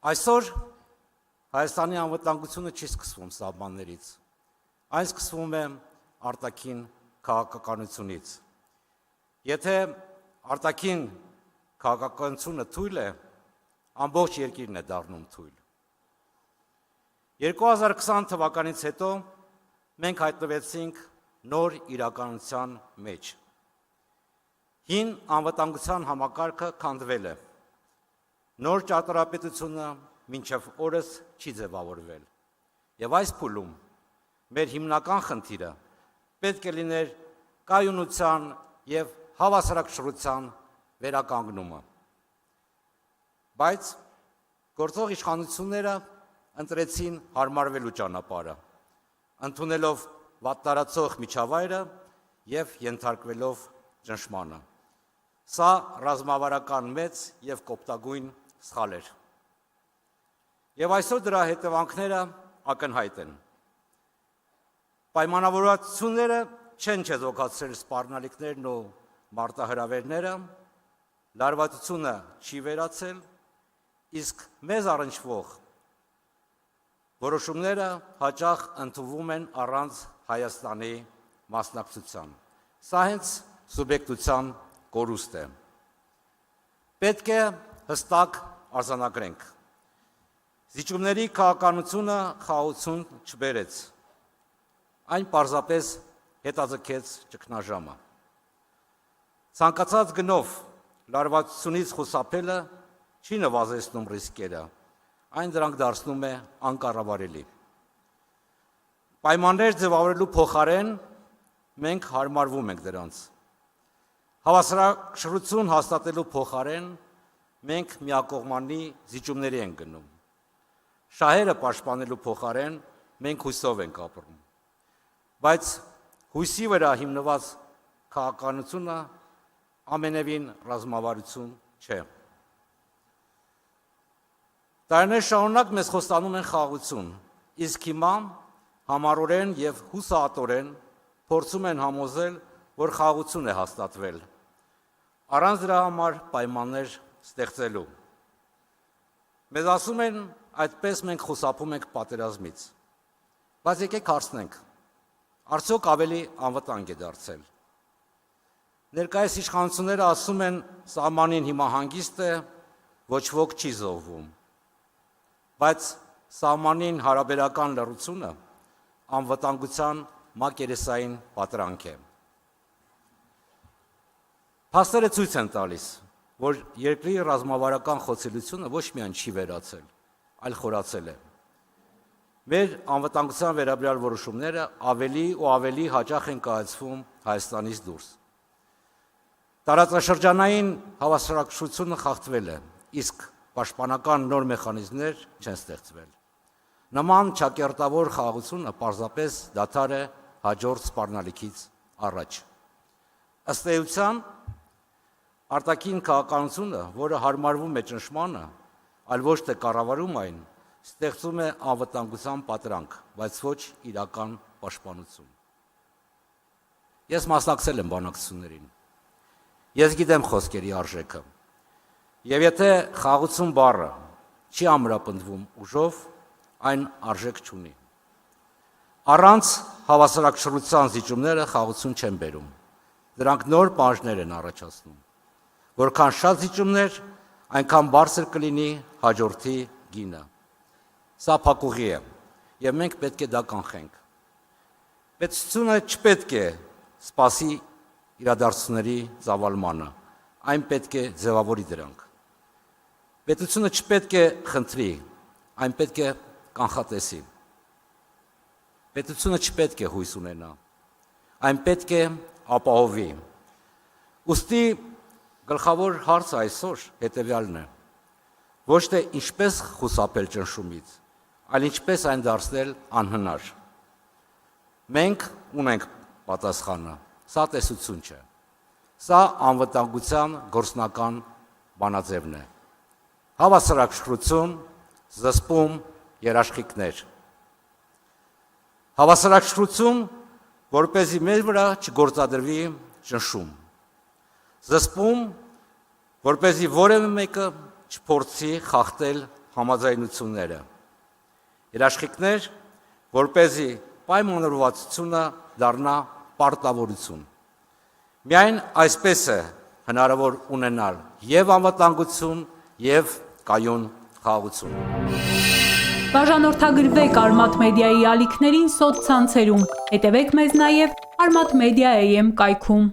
Այսօր Հայաստանի անվտանգությունը չի սկսվում սահմաններից, այն սկսվում է արտաքին քաղաքականությունից։ Եթե արտաքին քաղաքականությունը թույլ է, ամբողջ երկիրն է դառնում թույլ։ 2020 թվականից հետո մենք հայտնվեցինք նոր իրականության մեջ։ Հին անվտանգության համակարգը քանդվել է։ Նոր ճարտարապետությունը մինչև օրս չի ձևավորվել։ Եվ այս փուլում մեր հիմնական խնդիրը պետք է լիներ կայունության և հավասարակշռության վերականգնումը։ Բայց գործող իշխանությունները ընտրեցին հարմարվելու ճանապարհը, ընդունելով վատտարացող միջավայրը և ենթարկվելով ճնշմանը։ Սա ռազմավարական մեծ և կոպտագույն սխալ էր։ Եվ այսօր դրա հետևանքները ակնհայտ են։ Պայմանավորվածությունները չեն չեզոքացրել սպառնալիքներն ու մարտահրավերները, լարվածությունը չի վերացել, իսկ մեզ առնչվող որոշումները հաճախ ընդունվում են առանց Հայաստանի մասնակցության։ Սա հենց սուբյեկտության կորուստ է։ Պետք է հստակ արձանագրենք։ Զիջումների քաղաքականությունը խաղաղություն չբերեց, այն պարզապես հետաձգեց ճգնաժամը։ Ցանկացած գնով լարվածությունից խուսափելը չի նվազեցնում ռիսկերը, այն դրանք դարձնում է անկառավարելի։ Պայմաններ ձևավորելու փոխարեն մենք հարմարվում ենք դրանց։ Հավասարակշռություն հաստատելու փոխարեն մենք միակողմանի զիջումների ենք գնում։ Շահերը պաշտպանելու փոխարեն մենք հույսով ենք ապրում։ Բայց հույսի վրա հիմնված քաղաքականությունը ամենևին ռազմավարություն չէ։ Տարիներ շարունակ մեզ խոստանում են խաղաղություն, իսկ հիմա համառորեն և հուսահատորեն փորձում են համոզել, որ խաղաղություն է հաստատվել, առանց դրա համար պայմաններ ստեղծելու։ Մեզ ասում են, այդպես մենք խուսափում ենք պատերազմից։ Բայց եկեք հարցնենք, արդյոք ավելի անվտանգ է դարձել։ Ներկայիս իշխանությունները ասում են, սահմանին հիմա հանգիստ է, ոչ ոք չի զոհվում։ Բայց սահմանին հարաբերական լռությունը անվտանգության մակերեսային պատրանք է։ Փաստերը ցույց են տալիս, որ երկրի ռազմավարական խոցելիությունը ոչ միայն չի վերացել, այլ խորացել է։ Մեր անվտանգության վերաբերյալ որոշումները ավելի ու ավելի հաճախ են կայացվում Հայաստանից դուրս։ Տարածաշրջանային հավասարակշռությունը խախտվել է, իսկ պաշտպանական նոր մեխանիզմներ չեն ստեղծվել։ Նման ճակերտավոր խաղաղությունը պարզապես դադար է հաջորդ սպառնալիքից առաջ։ Ըստ էության, արտաքին քաղաքականությունը, որը հարմարվում է ճնշմանը, այլ ոչ թե կառավարում այն, ստեղծում է անվտանգության պատրանք, բայց ոչ իրական պաշտպանություն։ Ես մասնակցել եմ բանակցություններին։ Ես գիտեմ խոսքերի արժեքը։ Եվ եթե խաղաղություն բառը չի ամրապնդվում ուժով, այն արժեք չունի։ Առանց հավասարակշռության զիջումները խաղաղություն չեն բերում։ Դրանք նոր պահանջներ են առաջացնում։ Որքան շատ զիջումներ, այնքան բարձր կլինի հաջորդի գինը։ Սա փակուղի է, և մենք պետք է դա կանխենք։ Պետությունը չպետք է սպասի իրադարձությունների ծավալմանը, այն պետք է ձևավորի դրանք։ Պետությունը չպետք է խնդրի, այն պետք է կանխատեսի։ Պետությունը չպետք է հույս ունենա, այն պետք է ապահովի։ Ուստի գլխավոր հարցը այսօր հետևյալն է. ոչ թե ինչպես խուսափել ճնշումից, այլ ինչպես այն դարձնել անհնար։ Մենք ունենք պատասխանը, սա տեսություն չէ։ Սա անվտանգության գործնական բանաձևն է։ Հավասարակշռություն, զսպում, երաշխիքներ։ Հավասարակշռություն, որպեսզի մեր վրա չգործադրվի ճնշում։ Զսպում, որպեսզի որևէ մեկը չփորձի խախտել համաձայնությունները։ Երաշխիքներ, որպեսզի պայմանավորվածությունը դառնա պարտավորություն։ Միայն այսպես է հնարավոր ունենալ եւ անվտանգություն, եւ կայուն խաղաղություն։ Բաժանորդագրվեք Արմաթ մեդիայի ալիքներին սոցցանցերում, հետևեք մեզ նաև Արմաթ Մեդիա AM կայքում։